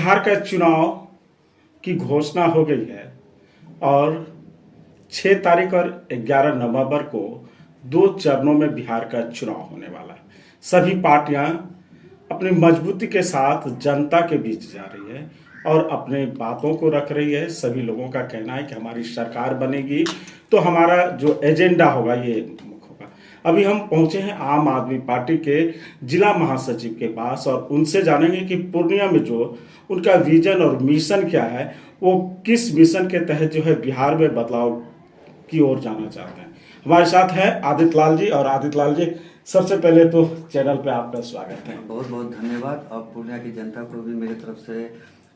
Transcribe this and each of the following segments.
बिहार का चुनाव की घोषणा हो गई है और 6 तारीख और 11 नवंबर को 2 चरणों में बिहार का चुनाव होने वाला है। सभी पार्टियां अपनी मजबूती के साथ जनता के बीच जा रही है और अपने बातों को रख रही है। सभी लोगों का कहना है कि हमारी सरकार बनेगी तो हमारा जो एजेंडा होगा ये मुख्य होगा। अभी हम पहुंचे हैं आम आदमी पार्टी के जिला महासचिव के पास और उनसे जानेंगे कि पूर्णिया में जो उनका विजन और मिशन क्या है, वो किस मिशन के तहत जो है बिहार में बदलाव की ओर जाना चाहते हैं। हमारे साथ है आदित्य लाल जी। और आदित्य लाल जी, सबसे पहले तो चैनल पे आपका स्वागत है। बहुत बहुत धन्यवाद और पूर्णिया की जनता को भी मेरी तरफ से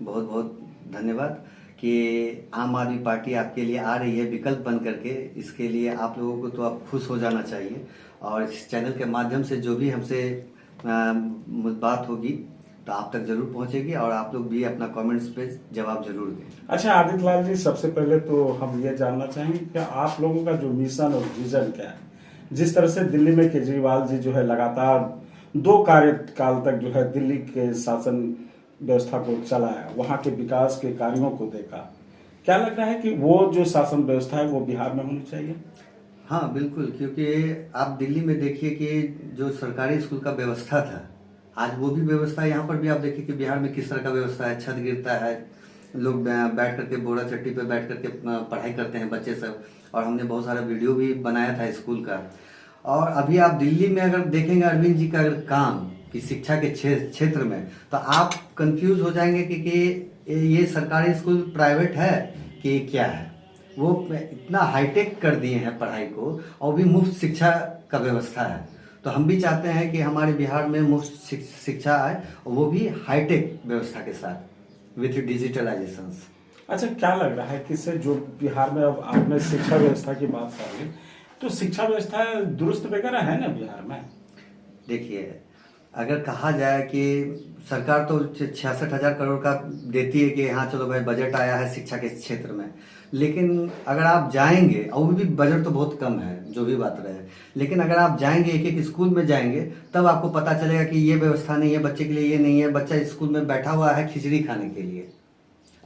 बहुत बहुत धन्यवाद कि आम आदमी पार्टी आपके लिए आ रही है विकल्प बन करके। इसके लिए आप लोगों को तो आप खुश हो जाना चाहिए और इस चैनल के माध्यम से जो भी हमसे बात होगी तो आप तक जरूर पहुंचेगी और आप लोग भी अपना कमेंट्स पे जवाब जरूर दें। अच्छा आदित्य लाल जी, सबसे पहले तो हम ये जानना चाहेंगे कि आप लोगों का जो मिशन और विजन क्या है। जिस तरह से दिल्ली में केजरीवाल जी जो है लगातार 2 कार्यकाल तक जो है दिल्ली के शासन व्यवस्था को चलाया, वहाँ के विकास के कार्यों को देखा, क्या लग रहा है कि वो जो शासन व्यवस्था है वो बिहार में होनी चाहिए? हाँ बिल्कुल, क्योंकि आप दिल्ली में देखिए कि जो सरकारी स्कूल का व्यवस्था था, आज वो भी व्यवस्था यहाँ पर भी आप देखिए कि बिहार में किस तरह का व्यवस्था है। छत गिरता है, लोग बैठ करके बोरा चट्टी पे बैठ करके पढ़ाई करते हैं बच्चे सब, और हमने बहुत सारा वीडियो भी बनाया था स्कूल का। और अभी आप दिल्ली में अगर देखेंगे अरविंद जी का अगर काम कि शिक्षा के क्षेत्र में, तो आप कंफ्यूज हो जाएंगे कि ये सरकारी स्कूल प्राइवेट है कि क्या है। वो इतना हाईटेक कर दिए हैं पढ़ाई को और भी मुफ्त शिक्षा का व्यवस्था है। तो हम भी चाहते हैं कि हमारे बिहार में मुफ्त शिक्षा आए और वो भी हाईटेक व्यवस्था के साथ विथ डिजिटलाइजेशन। अच्छा, क्या लग रहा है कि इससे जो बिहार में, अब आपने शिक्षा व्यवस्था की बात कर ली, तो शिक्षा व्यवस्था दुरुस्त वगैरह है ना बिहार में? देखिए, अगर कहा जाए कि सरकार तो 66,000 करोड़ का देती है कि हाँ चलो भाई बजट आया है शिक्षा के क्षेत्र में, लेकिन अगर आप जाएंगे, और वो भी बजट तो बहुत कम है जो भी बात रहे, लेकिन अगर आप जाएंगे एक एक स्कूल में जाएंगे तब आपको पता चलेगा कि ये व्यवस्था नहीं है बच्चे के लिए, ये नहीं है। बच्चा स्कूल में बैठा हुआ है खिचड़ी खाने के लिए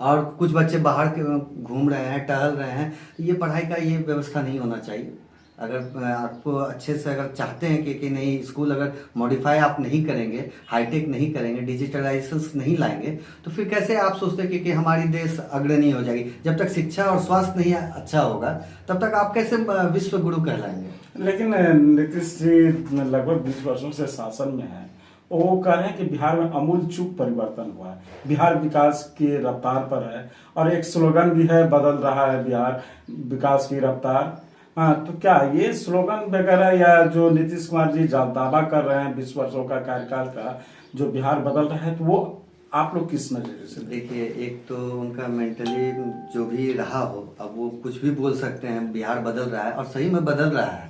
और कुछ बच्चे बाहर घूम रहे हैं, टहल रहे हैं। ये पढ़ाई का ये व्यवस्था नहीं होना चाहिए। अगर आपको अच्छे से अगर चाहते हैं कि नहीं, स्कूल अगर मॉडिफाई आप नहीं करेंगे, हाईटेक नहीं करेंगे, डिजिटलाइजेशन नहीं लाएंगे, तो फिर कैसे आप सोचते हैं कि हमारी देश अग्रणी हो जाएगी। जब तक शिक्षा और स्वास्थ्य नहीं अच्छा होगा तब तक आप कैसे विश्व गुरु कहलाएंगे। लेकिन नीतीश जी लगभग 20 वर्षों से शासन में है, वो कह रहे हैं कि बिहार में अमूल चूक परिवर्तन हुआ है, बिहार विकास की रफ्तार पर है, और एक स्लोगन भी है, बदल रहा है बिहार विकास की रफ्तार। हाँ, तो क्या ये स्लोगन वगैरह या जो नीतीश कुमार जी दावा कर रहे हैं 20 वर्षों का कार्यकाल का जो बिहार बदल रहा है, तो वो आप लोग किस नजरिए से? देखिए, एक तो उनका मेंटली जो भी रहा हो, अब वो कुछ भी बोल सकते हैं बिहार बदल रहा है, और सही में बदल रहा है।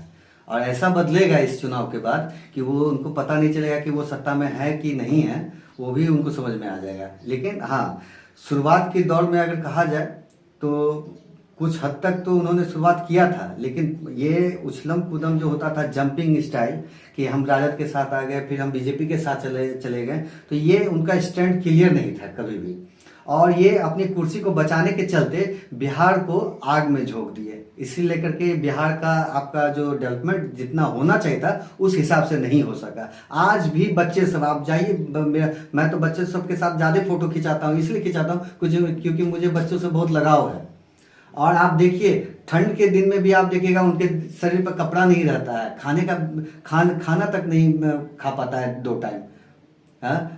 और ऐसा बदलेगा इस चुनाव के बाद कि वो उनको पता नहीं चलेगा कि वो सत्ता में है कि नहीं है, वो भी उनको समझ में आ जाएगा। लेकिन हाँ, शुरुआत के दौर में अगर कहा जाए तो कुछ हद तक तो उन्होंने शुरुआत किया था, लेकिन ये उछलम कूदम जो होता था, जंपिंग स्टाइल, कि हम राजद के साथ आ गए फिर हम बीजेपी के साथ चले गए, तो ये उनका स्टैंड क्लियर नहीं था कभी भी। और ये अपनी कुर्सी को बचाने के चलते बिहार को आग में झोंक दिए। इसी लेकर के बिहार का आपका जो डेवलपमेंट जितना होना चाहिए था उस हिसाब से नहीं हो सका। आज भी बच्चे सब, आप जाइए, मैं तो बच्चे सब के साथ ज्यादा फोटो खिंचाता हूँ, इसलिए खिंचाता हूँ क्योंकि मुझे बच्चों से बहुत लगाव है। और आप देखिए, ठंड के दिन में भी आप देखिएगा उनके शरीर पर कपड़ा नहीं रहता है, खाना तक नहीं खा पाता है 2 टाइम।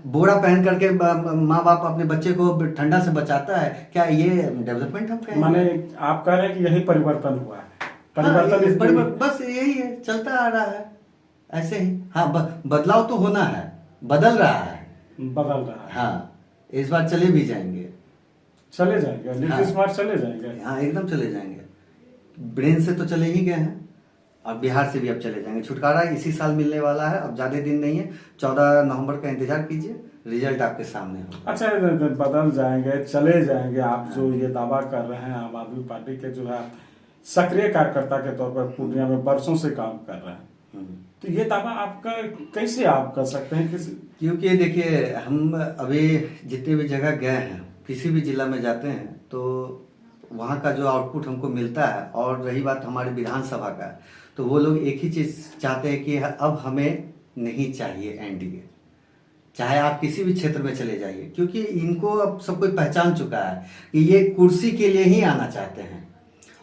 बोरा पहन करके माँ बाप अपने बच्चे को ठंडा से बचाता है। क्या ये डेवलपमेंट हम कहें? माने आप कह रहे हैं कि यही परिवर्तन हुआ है? परिवर्तन हाँ, बस यही है, चलता आ रहा है ऐसे ही। हाँ, बदलाव तो होना है, बदल रहा है। हाँ, इस बार चले भी जाएंगे, नीतीश कुमार चले जाएंगे। हाँ, एकदम चले जाएंगे। ब्रेन से तो चले ही गए हैं और बिहार से भी अब चले जाएंगे। छुटकारा इसी साल मिलने वाला है, अब ज्यादा दिन नहीं है। 14 नवंबर का इंतजार कीजिए, रिजल्ट आपके सामने होगा। अच्छा, बदल जाएंगे, चले जाएंगे, आप जो ये दावा कर रहे हैं, आम आदमी पार्टी के जो है सक्रिय कार्यकर्ता के तौर पर पूर्णिया में वर्षों से काम कर रहे हैं, तो ये दावा आपका कैसे आप कर सकते हैं किसी? क्योंकि देखिए, हम अभी जितने भी जगह गए हैं, किसी भी जिला में जाते हैं तो वहाँ का जो आउटपुट हमको मिलता है, और रही बात हमारी विधानसभा का, तो वो लोग एक ही चीज़ चाहते हैं कि अब हमें नहीं चाहिए एनडीए, चाहे आप किसी भी क्षेत्र में चले जाइए, क्योंकि इनको अब सब कोई पहचान चुका है कि ये कुर्सी के लिए ही आना चाहते हैं।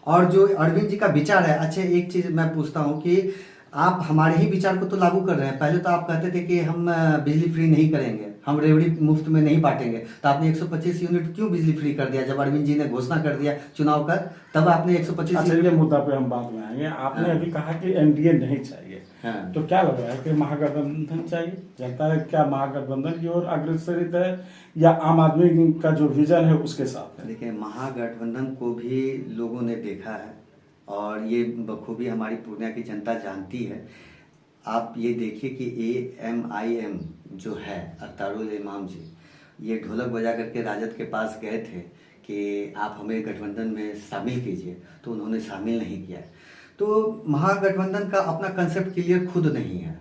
और जो अरविंद जी का विचार है, अच्छा एक चीज़ मैं पूछता हूँ कि आप हमारे ही विचार को तो लागू कर रहे हैं। पहले तो आप कहते थे कि हम बिजली फ्री नहीं करेंगे, हम रेवड़ी मुफ्त में नहीं बांटेंगे, तो आपने 125 यूनिट क्यों बिजली फ्री कर दिया? जब अरविंद जी ने घोषणा कर दिया चुनाव का, तब आपने 125 अच्छा, ये मुद्दा पे हम बाद में आएंगे। आपने अभी कहा कि एनडीए नहीं चाहिए, तो क्या लग रहा है कि महागठबंधन चाहिए? जनता क्या महागठबंधन की ओर अग्रसरित है या आम आदमी का जो विजन है उसके साथ है? देखिए, महागठबंधन को भी लोगों ने देखा है और ये बखूबी हमारी पूर्णिया की जनता जानती है। आप ये देखिए कि AMIM जो है, अख्तारुल इमाम जी, ये ढोलक बजा करके राजद के पास गए थे कि आप हमें गठबंधन में शामिल कीजिए, तो उन्होंने शामिल नहीं किया। तो महागठबंधन का अपना कंसेप्ट क्लियर खुद नहीं है।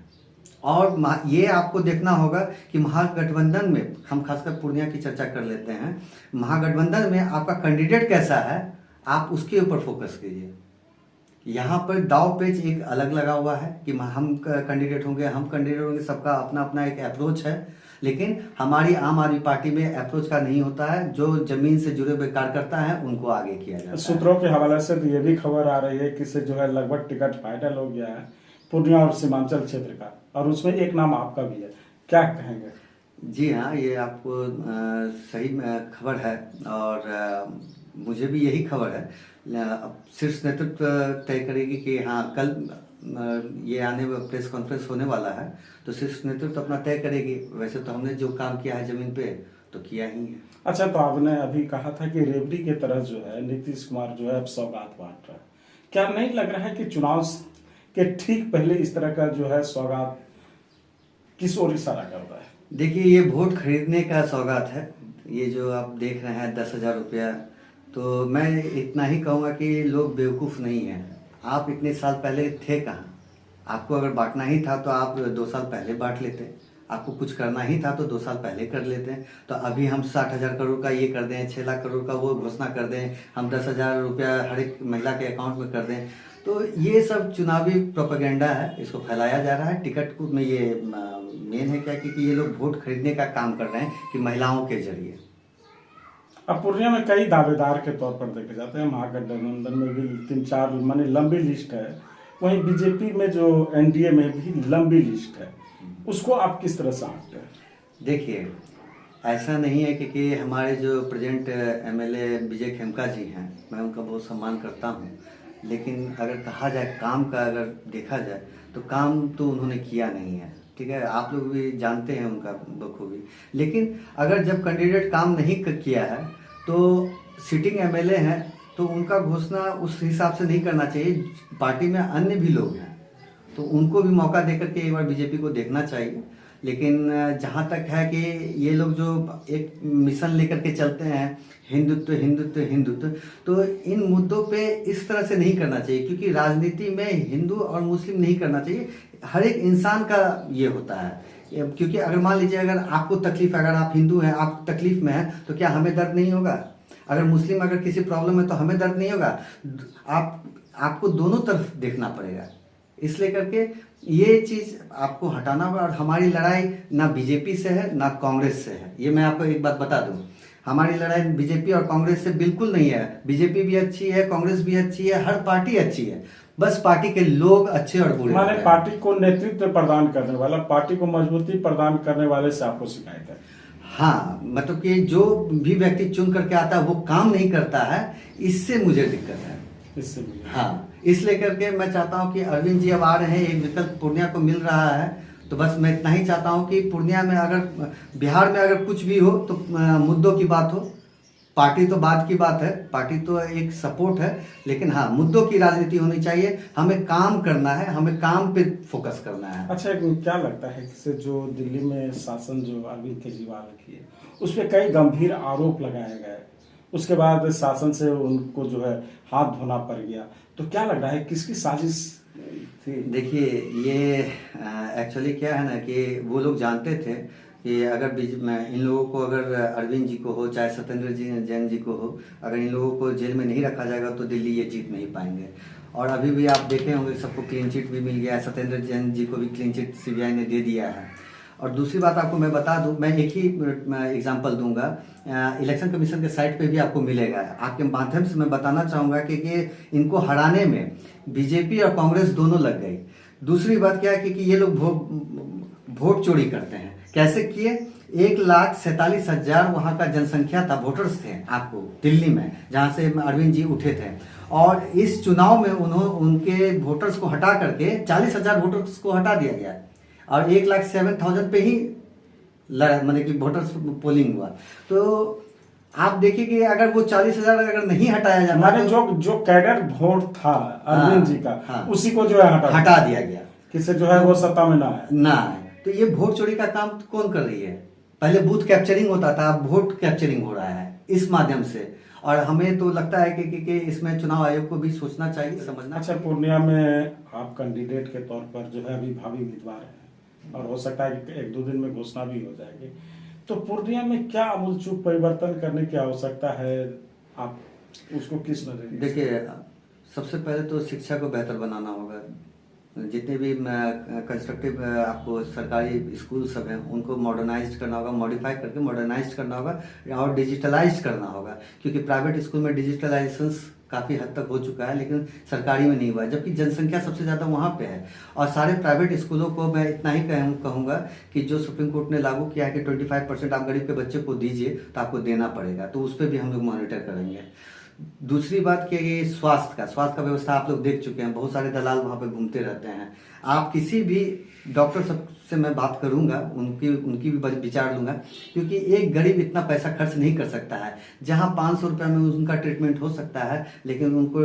और ये आपको देखना होगा कि महागठबंधन में, हम खासकर पूर्णिया की चर्चा कर लेते हैं, महागठबंधन में आपका कैंडिडेट कैसा है, आप उसके ऊपर फोकस कीजिए। यहाँ पर दाव पेच एक अलग लगा हुआ है कि हम कैंडिडेट होंगे, सबका अपना अपना एक अप्रोच है। लेकिन हमारी आम आदमी पार्टी में अप्रोच का नहीं होता है। जो जमीन से जुड़े हुए कार्यकर्ता हैं उनको आगे किया जाता है। सूत्रों के हवाले से तो ये भी खबर आ रही है कि से जो है लगभग टिकट फाइनल हो गया है पूर्णिया और सीमांचल क्षेत्र का, और उसमें एक नाम आपका भी है, क्या कहेंगे? जी हाँ, ये आपको सही खबर है, और मुझे भी यही खबर है। अब शीर्ष नेतृत्व तय करेगी कि हाँ, कल ये आने प्रेस कॉन्फ्रेंस होने वाला है, तो शीर्ष नेतृत्व अपना तय करेगी। वैसे तो हमने जो काम किया है जमीन पे, तो किया ही है। अच्छा, तो आपने अभी कहा था कि रेवड़ी की तरह जो है नीतीश कुमार जो है अब सौगात बांट रहा है, क्या नहीं लग रहा है कि चुनाव के ठीक पहले इस तरह का जो है सौगात किस ओर इशारा कर रहा है? देखिए, ये वोट खरीदने का सौगात है। ये जो आप देख रहे हैं 10,000 रुपया, तो मैं इतना ही कहूँगा कि लोग बेवकूफ़ नहीं हैं। आप इतने साल पहले थे कहाँ? आपको अगर बांटना ही था तो आप 2 साल पहले बांट लेते। आपको कुछ करना ही था तो 2 साल पहले कर लेते हैं। तो अभी हम 60,000 करोड़ का ये कर दें, 6 लाख करोड़ का वो घोषणा कर दें, हम 10,000 रुपया हर एक महिला के अकाउंट में कर दें, तो ये सब चुनावी प्रोपेगेंडा है। इसको फैलाया जा रहा है। टिकट को में ये मेन है क्या, क्योंकि ये लोग वोट खरीदने का काम कर रहे हैं कि महिलाओं के जरिए। अब पूर्णिया में कई दावेदार के तौर पर देखे जाते हैं, महागठबंधन में भी 3-4 माने लंबी लिस्ट है, वहीं बीजेपी में जो एनडीए में भी लंबी लिस्ट है, उसको आप किस तरह से आंकते हैं? देखिए, ऐसा नहीं है कि हमारे जो प्रेजेंट MLA विजय खेमका जी हैं, मैं उनका बहुत सम्मान करता हूं, लेकिन अगर कहा जाए काम का, अगर देखा जाए तो काम तो उन्होंने किया नहीं है। ठीक है, आप लोग भी जानते हैं उनका बखूबी। लेकिन अगर जब कैंडिडेट काम नहीं किया है तो सिटिंग MLA हैं, तो उनका घोषणा उस हिसाब से नहीं करना चाहिए। पार्टी में अन्य भी लोग हैं, तो उनको भी मौका देकर के एक बार बीजेपी को देखना चाहिए। लेकिन जहाँ तक है कि ये लोग जो एक मिशन लेकर के चलते हैं, हिंदुत्व हिंदुत्व हिंदुत्व, तो इन मुद्दों पे इस तरह से नहीं करना चाहिए, क्योंकि राजनीति में हिंदू और मुस्लिम नहीं करना चाहिए। हर एक इंसान का ये होता है, क्योंकि अगर मान लीजिए अगर आपको तकलीफ है, अगर आप हिंदू हैं, आप तकलीफ में हैं, तो क्या हमें दर्द नहीं होगा? अगर मुस्लिम अगर किसी प्रॉब्लम है तो हमें दर्द नहीं होगा? आपको दोनों तरफ देखना पड़ेगा। इसलिए करके ये चीज़ आपको हटाना होगा। और हमारी लड़ाई ना बीजेपी से है ना कांग्रेस से है। ये मैं आपको एक बात बता दूं, हमारी लड़ाई बीजेपी और कांग्रेस से बिल्कुल नहीं है। बीजेपी भी अच्छी है, कांग्रेस भी अच्छी है, हर पार्टी अच्छी है, बस पार्टी के लोग अच्छे और बुरे। माने पार्टी को नेतृत्व प्रदान करने वाला, पार्टी को मजबूती प्रदान करने वाले से आपको शिकायत है? हाँ, मतलब कि जो भी व्यक्ति चुन करके आता है वो काम नहीं करता है, इससे मुझे दिक्कत है। इससे हाँ, इसलिए करके मैं चाहता हूँ कि अरविंद जी अब आ रहे हैं, एक विकल्प पूर्णिया को मिल रहा है, तो बस मैं इतना ही चाहता हूँ कि पूर्णिया में अगर बिहार में अगर कुछ भी हो तो मुद्दों की बात हो। पार्टी तो बाद की बात है, पार्टी तो एक सपोर्ट है, लेकिन हाँ, मुद्दों की राजनीति होनी चाहिए। हमें काम करना है, हमें काम पे फोकस करना है। अच्छा, क्या लगता है कि जो दिल्ली में शासन जो अरविंद केजरीवाल की है, उस पर कई गंभीर आरोप लगाए गए, उसके बाद शासन से उनको जो है हाथ धोना पड़ गया, तो क्या लग रहा है किसकी साजिश देखिए, ये एक्चुअली क्या है ना कि वो लोग जानते थे कि अगर इन लोगों को, अगर अरविंद जी को हो चाहे सत्येंद्र जी जैन जी को हो, अगर इन लोगों को जेल में नहीं रखा जाएगा तो दिल्ली ये जीत नहीं पाएंगे। और अभी भी आप देखे होंगे सबको क्लीन चिट भी मिल गया है, सत्येंद्र जैन जी को भी क्लीन चिट सीबीआई ने दे दिया है। और दूसरी बात आपको मैं बता दूं, मैं एक ही एग्जांपल दूंगा, इलेक्शन कमीशन के साइट पे भी आपको मिलेगा। आपके माध्यम से मैं बताना चाहूँगा कि इनको हराने में बीजेपी और कांग्रेस दोनों लग गई। दूसरी बात क्या है कि ये लोग वोट चोरी करते हैं। कैसे किए? 1,47,000 वहाँ का जनसंख्या था, वोटर्स थे आपको दिल्ली में, जहाँ से अरविंद जी उठे थे। और इस चुनाव में उनके वोटर्स को हटा करके 40,000 वोटर्स को हटा दिया गया और 1,07,000 पे ही मतलब कि वोटर्स पोलिंग हुआ। तो आप देखिए कि अगर वो 40,000 अगर नहीं हटाया जाता, हमारे जो कैडर वोट था अरविंद जी का, उसी को जो है हटा दिया गया, किससे जो है वो सत्ता में ना आए। तो ये वोट चोरी का काम कौन कर रही है? पहले बूथ कैप्चरिंग होता था, अब वोट कैप्चरिंग हो रहा है इस माध्यम से। और हमें तो लगता है कि इसमें चुनाव आयोग को भी सोचना चाहिए, समझना। अच्छा, पूर्णिया में आप कैंडिडेट के तौर पर जो है अभी भावी उम्मीदवार हैं और हो सकता है कि 1-2 दिन में घोषणा भी हो जाएगी, तो पूर्णिया में क्या आमूलचूल परिवर्तन करने की आवश्यकता है? आप उसको किस नजरिए? देखिए, सबसे पहले तो शिक्षा को बेहतर बनाना होगा। जितने भी कंस्ट्रक्टिव आपको सरकारी स्कूल सब हैं उनको मॉडर्नाइज्ड करना होगा, मॉडिफाई करके मॉडर्नाइज्ड करना होगा और डिजिटलाइज्ड करना होगा। क्योंकि प्राइवेट स्कूल में डिजिटलाइजेशन काफ़ी हद तक हो चुका है, लेकिन सरकारी में नहीं हुआ है, जबकि जनसंख्या सबसे ज़्यादा वहाँ पे है। और सारे प्राइवेट स्कूलों को मैं इतना ही कहूँगा कि जो सुप्रीम कोर्ट ने लागू किया है कि 25% आप गरीब के बच्चे को दीजिए तो आपको देना पड़ेगा, तो उस पर भी हम लोग मॉनिटर करेंगे। दूसरी बात कि ये स्वास्थ्य का व्यवस्था आप लोग देख चुके हैं, बहुत सारे दलाल वहाँ पे घूमते रहते हैं। आप किसी भी डॉक्टर सब से मैं बात करूंगा, उनकी भी विचार लूंगा, क्योंकि एक गरीब इतना पैसा खर्च नहीं कर सकता है। जहां 500 रुपये में उनका ट्रीटमेंट हो सकता है, लेकिन उनको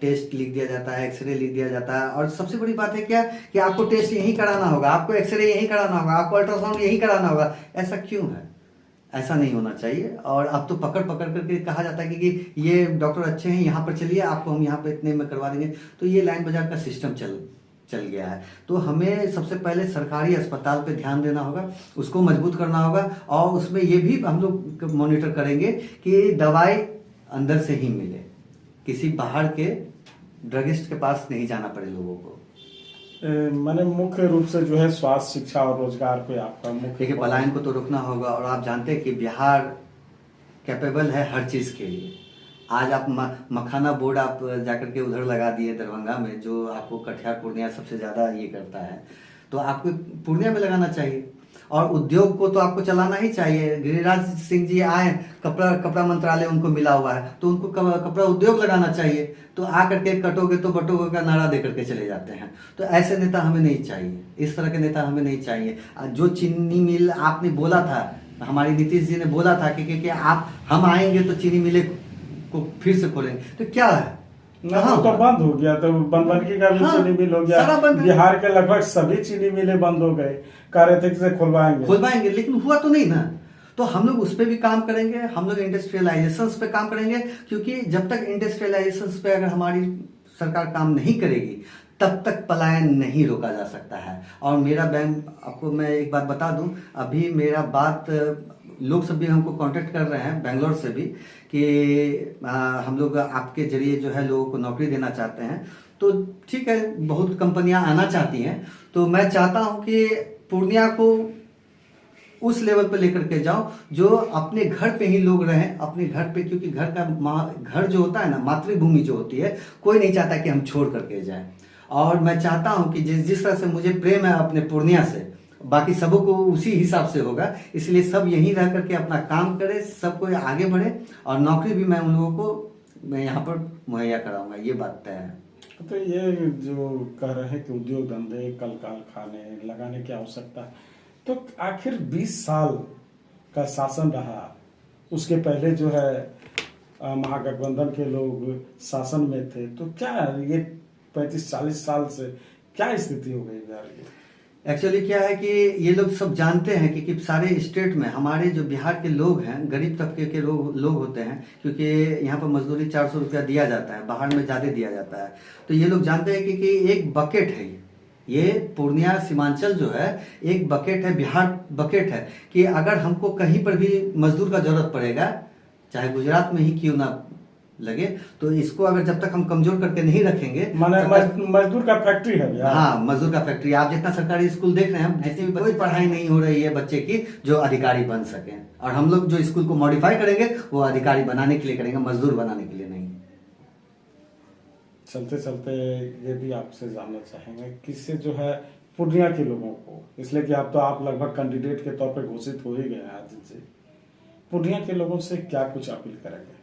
टेस्ट लिख दिया जाता है, एक्सरे लिख दिया जाता है। और सबसे बड़ी बात है क्या कि आपको टेस्ट यहीं कराना होगा, आपको एक्सरे यहीं कराना होगा, आपको अल्ट्रासाउंड यहीं कराना होगा। ऐसा क्यों है? ऐसा नहीं होना चाहिए। और अब तो पकड़ करके कहा जाता है कि ये डॉक्टर अच्छे हैं, यहाँ पर चलिए, आपको हम यहाँ पे इतने में करवा देंगे। तो ये लाइन बाजार का सिस्टम चल गया है। तो हमें सबसे पहले सरकारी अस्पताल पे ध्यान देना होगा, उसको मजबूत करना होगा। और उसमें ये भी हम लोग मॉनिटर करेंगे कि दवाई अंदर से ही मिले, किसी बाहर के ड्रगिस्ट के पास नहीं जाना पड़े लोगों को। मैंने मुख्य रूप से जो है स्वास्थ्य, शिक्षा और रोजगार पे आपका मुख्य। देखिए, पलायन को तो रोकना होगा। और आप जानते हैं कि बिहार कैपेबल है हर चीज़ के लिए। आज आप मखाना बोर्ड आप जाकर के उधर लगा दिए दरभंगा में, जो आपको कटिहार पूर्णिया सबसे ज़्यादा ये करता है, तो आपको पूर्णिया में लगाना चाहिए। और उद्योग को तो आपको चलाना ही चाहिए। गिरिराज सिंह जी आए, कपड़ा मंत्रालय उनको मिला हुआ है, तो उनको कपड़ा उद्योग लगाना चाहिए। तो आकर के कटोगे तो बटोगे का नारा दे करके चले जाते हैं। तो ऐसे नेता हमें नहीं चाहिए, इस तरह के नेता हमें नहीं चाहिए। जो चीनी मिल आपने बोला था, हमारी नीतीश जी ने बोला था कि हम आएंगे तो चीनी मिले को फिर से खोलेंगे, तो क्या है? वो तो बंद हो गया। तो बनबनकी का भी चीनी मिल हो गया, बिहार के लगभग सभी चीनी मिलें बंद हो गए, कह रहे थे कि खुलवाएंगे, लेकिन हुआ तो नहीं ना। तो हम लोग उस पर भी काम करेंगे, हम लोग इंडस्ट्रियलाइजेशन पे काम करेंगे। क्योंकि जब तक इंडस्ट्रियलाइजेशन पे अगर हमारी सरकार काम नहीं करेगी, तब तक पलायन नहीं रोका जा सकता है। और मेरा आपको मैं एक बात बता दूं, अभी मेरा बात लोग सब भी हमको कांटेक्ट कर रहे हैं बेंगलोर से भी कि हम लोग आपके जरिए जो है लोगों को नौकरी देना चाहते हैं। तो ठीक है, बहुत कंपनियां आना चाहती हैं। तो मैं चाहता हूं कि पूर्णिया को उस लेवल पर लेकर के जाओ जो अपने घर पे ही लोग रहें, अपने घर पे। क्योंकि घर जो होता है ना, मातृभूमि जो होती है, कोई नहीं चाहता कि हम छोड़ करके जाएं। और मैं चाहता हूं कि जिस तरह से मुझे प्रेम है अपने पूर्णिया से, बाकी सबों को उसी हिसाब से होगा। इसलिए सब यहीं रह करके अपना काम करे, सब कोई आगे बढ़े। और नौकरी भी मैं उन लोगों को मैं यहाँ पर मुहैया कराऊंगा, ये बात तय है। तो ये जो कह रहे हैं कि उद्योग धंधे कल कारखाने लगाने की आवश्यकता है, तो आखिर 20 साल का शासन रहा, उसके पहले जो है महागठबंधन के लोग शासन में थे, तो क्या ये 35-40 साल से क्या स्थिति हो गई बिहार की? एक्चुअली क्या है कि ये लोग सब जानते हैं कि सारे स्टेट में हमारे जो बिहार के लोग हैं, गरीब तबके के लोग होते हैं, क्योंकि यहाँ पर मजदूरी 400 रुपया दिया जाता है, बाहर में ज़्यादा दिया जाता है। तो ये लोग जानते हैं कि एक बकेट है, ये पूर्णिया सीमांचल जो है एक बकेट है, बिहार बकेट है, कि अगर हमको कहीं पर भी मजदूर का जरूरत पड़ेगा, चाहे गुजरात में ही क्यों ना लगे, तो इसको अगर जब तक हम कमजोर करके नहीं रखेंगे, माने मजदूर का फैक्ट्री है भैया। हाँ, मजदूर का फैक्ट्री। आप जितना सरकारी स्कूल देख रहे हैं, जितनी भी कोई पढ़ाई नहीं हो रही है बच्चे की जो अधिकारी बन सके, और हम लोग जो स्कूल को मॉडिफाई करेंगे वो अधिकारी बनाने के लिए करेंगे, मजदूर बनाने के लिए नहीं। चलते चलते ये भी आपसे जानना चाहेंगे किससे जो है पूर्णिया के लोगों को, इसलिए कि आप लगभग कैंडिडेट के तौर पर घोषित हो ही गए हैं आज से, पूर्णिया के लोगों से क्या कुछ अपील करेंगे?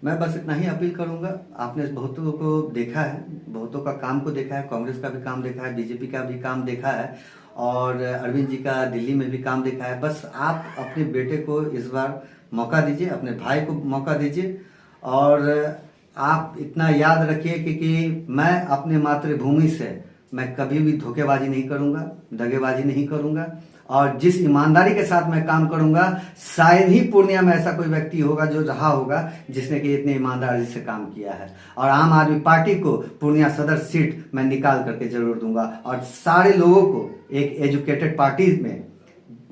मैं बस इतना ही अपील करूंगा। आपने बहुतों को देखा है, बहुतों का काम को देखा है, कांग्रेस का भी काम देखा है, बीजेपी का भी काम देखा है, और अरविंद जी का दिल्ली में भी काम देखा है। बस आप अपने बेटे को इस बार मौका दीजिए, अपने भाई को मौका दीजिए, और आप इतना याद रखिए कि मैं अपने मातृभूमि से मैं कभी भी धोखेबाजी नहीं करूंगा, दगेबाजी नहीं करूंगा, और जिस ईमानदारी के साथ मैं काम करूंगा, शायद ही पूर्णिया में ऐसा कोई व्यक्ति होगा जो रहा होगा जिसने कि इतनी ईमानदारी से काम किया है। और आम आदमी पार्टी को पूर्णिया सदर सीट मैं निकाल करके जरूर दूंगा, और सारे लोगों को एक एजुकेटेड पार्टी में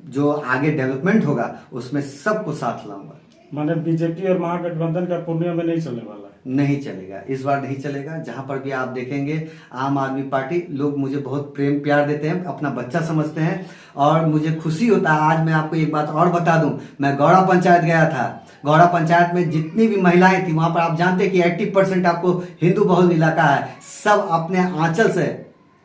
जो आगे डेवलपमेंट होगा उसमें सबको साथ लाऊंगा। माने बीजेपी और महागठबंधन का पूर्णिया में नहीं चलने वाला है? नहीं चलेगा, इस बार नहीं चलेगा। जहां पर भी आप देखेंगे आम आदमी पार्टी, लोग मुझे बहुत प्रेम प्यार देते हैं, अपना बच्चा समझते हैं, और मुझे खुशी होता है। आज मैं आपको एक बात और बता दूं, मैं गौड़ा पंचायत गया था। गौड़ा पंचायत में जितनी भी महिलाएं थी, वहां पर आप जानते हैं कि 80% आपको हिंदू बहुल इलाका है, सब अपने आंचल से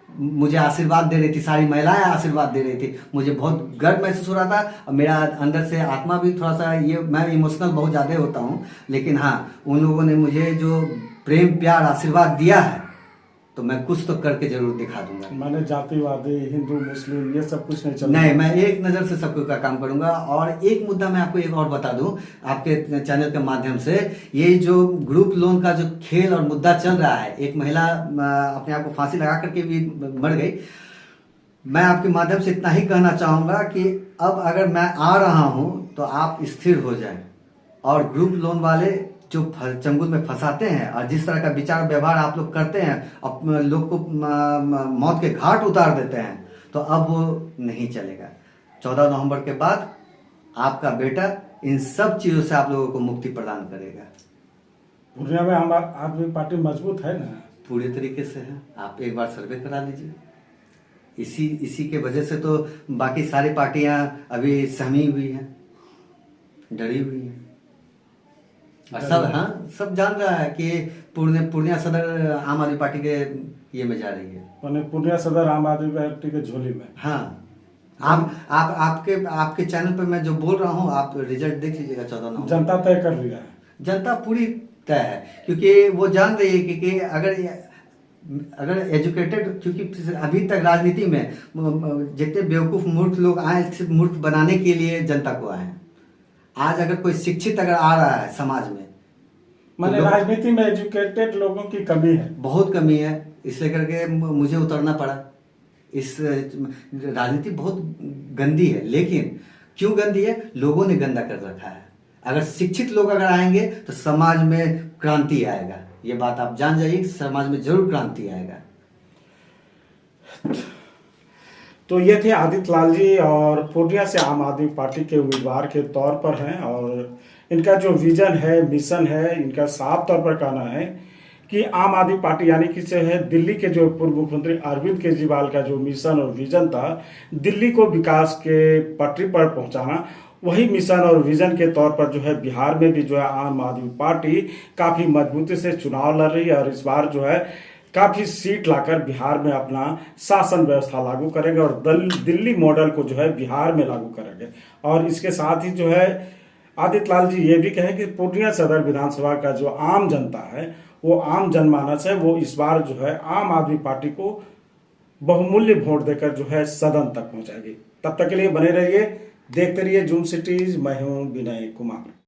मुझे आशीर्वाद दे रही थी, सारी महिलाएं आशीर्वाद दे रही थी। मुझे बहुत गर्व महसूस हो रहा था, और मेरा अंदर से आत्मा भी थोड़ा सा, ये मैं इमोशनल बहुत ज़्यादा होता हूँ, लेकिन हाँ, उन लोगों ने मुझे जो प्रेम प्यार आशीर्वाद दिया है, तो मैं कुछ तो करके जरूर दिखा दूंगा। माने जातिवादी हिंदू मुस्लिम ये सब कुछ नहीं चलेगा? नहीं, मैं एक नज़र से सबको का काम करूंगा। और एक मुद्दा मैं आपको एक और बता दूं आपके चैनल के माध्यम से, ये जो ग्रुप लोन का जो खेल और मुद्दा चल रहा है, एक महिला अपने आप को फांसी लगा करके भी मर गई। मैं आपके माध्यम से इतना ही कहना चाहूंगा कि अब अगर मैं आ रहा हूं तो आप स्थिर हो जाएं, और ग्रुप लोन वाले जो चंगुल में फंसाते हैं और जिस तरह का विचार व्यवहार आप लोग करते हैं, अपने लोग को मौत के घाट उतार देते हैं, तो अब वो नहीं चलेगा। 14 नवंबर के बाद आपका बेटा इन सब चीजों से आप लोगों को मुक्ति प्रदान करेगा। पूर्णिया में आम आदमी पार्टी मजबूत है ना? पूरे तरीके से है, आप एक बार सर्वे करा लीजिए। इसी के वजह से तो बाकी सारी पार्टियां अभी सहमी हुई हैं, डरी हुई हैं, और सब जान रहा है कि पूर्णिया सदर आम आदमी पार्टी के ये में जा रही है। पूर्णिया सदर आम आदमी पार्टी के झोली में। हाँ, आपके चैनल पे मैं जो बोल रहा हूँ, आप रिजल्ट देख लीजिएगा 14 नवंबर। जनता तय कर लिया है? जनता पूरी तय है, क्योंकि वो जान रही है कि अगर एजुकेटेड, क्योंकि अभी तक राजनीति में जितने बेवकूफ मूर्ख लोग आए, सिर्फ मूर्ख बनाने के लिए जनता को आए हैं। आज अगर कोई शिक्षित अगर आ रहा है समाज में, माने राजनीति में एजुकेटेड लोगों की कमी है, बहुत कमी है, इसलिए करके मुझे उतरना पड़ा। इस राजनीति बहुत गंदी है, लेकिन क्यों गंदी है? लोगों ने गंदा कर रखा है। अगर शिक्षित लोग अगर आएंगे तो समाज में क्रांति आएगा, ये बात आप जान जाइए, समाज में जरूर क्रांति आएगा। तो ये थे आदित्य लाल जी, और पूर्णिया से आम आदमी पार्टी के उम्मीदवार के तौर पर हैं, और इनका जो विजन है, मिशन है, इनका साफ तौर पर कहना है कि आम आदमी पार्टी यानी कि जो है दिल्ली के जो पूर्व मुख्यमंत्री अरविंद केजरीवाल का जो मिशन और विजन था, दिल्ली को विकास के पटरी पर पहुंचाना, वही मिशन और विजन के तौर पर जो है बिहार में भी जो है आम आदमी पार्टी काफ़ी मजबूती से चुनाव लड़ रही है, और इस बार जो है काफ़ी सीट लाकर बिहार में अपना शासन व्यवस्था लागू करेंगे, और दिल्ली मॉडल को जो है बिहार में लागू करेंगे। और इसके साथ ही जो है आदित्य लाल जी ये भी कहें कि पूर्णिया सदर विधानसभा का जो आम जनता है, वो आम जनमानस है, वो इस बार जो है आम आदमी पार्टी को बहुमूल्य वोट देकर जो है सदन तक पहुंचाएगी। तब तक के लिए बने रहिए, देखते रहिए जूम सिटीज। मैं हूं विनय कुमार।